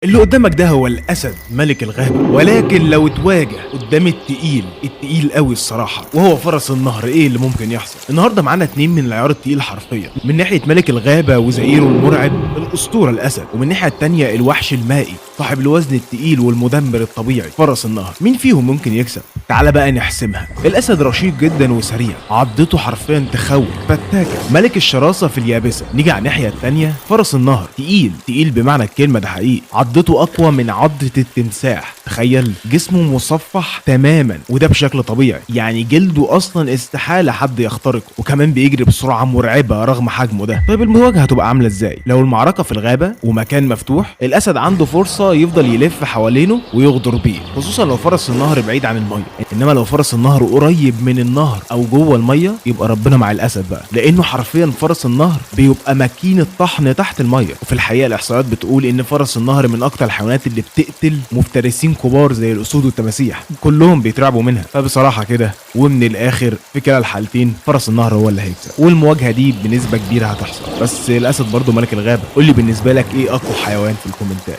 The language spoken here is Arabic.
اللي قدامك ده هو الأسد ملك الغابة، ولكن لو اتواجه قدام التقيل قوي الصراحة وهو فرس النهر، ايه اللي ممكن يحصل؟ النهارده معانا اتنين من العيار التقيل حرفيا، من ناحية ملك الغابة وزئيره المرعب الأسطورة الأسد، ومن الناحية التانية الوحش المائي صاحب الوزن التقيل والمدمر الطبيعي فرس النهر. مين فيهم ممكن يكسب؟ تعال بقى نحسمها. الأسد رشيق جدا وسريع، عضته حرفيا تخوف، فتاكة، ملك الشراسة في اليابسة. نيجي على الناحية التانية فرس النهر تقيل بمعنى الكلمة، ده حقيقي. عضته اقوى من عضة التمساح، تخيل، جسمه مصفح تماما وده بشكل طبيعي، يعني جلده اصلا استحالة حد يخترقه، وكمان بيجري بسرعة مرعبة رغم حجمه ده. طيب المواجهة هتبقى عاملة ازاي؟ لو المعركة في الغابة ومكان مفتوح، الاسد عنده فرصة يفضل يلف حوالينه ويغدر بيه، خصوصا لو فرس النهر بعيد عن المية. انما لو فرس النهر قريب من النهر او جوه المية، يبقى ربنا مع الاسد بقى، لانه حرفيا فرس النهر بيبقى ماكينة طحن تحت المية. وفي الحقيقة الاحصائيات بتقول ان فرس النهر من اكتر الحيوانات اللي بتقتل مفترسين كبار زي الاسود والتماسيح، كلهم بيترعبوا منها. فبصراحه كده ومن الاخر في كلا الحالتين فرس النهر هو اللي هيكسب، والمواجهه دي بنسبه كبيره هتحصل. بس الاسد برضه ملك الغابه. قول لي بالنسبه لك ايه اقوى حيوان في الكومنتات.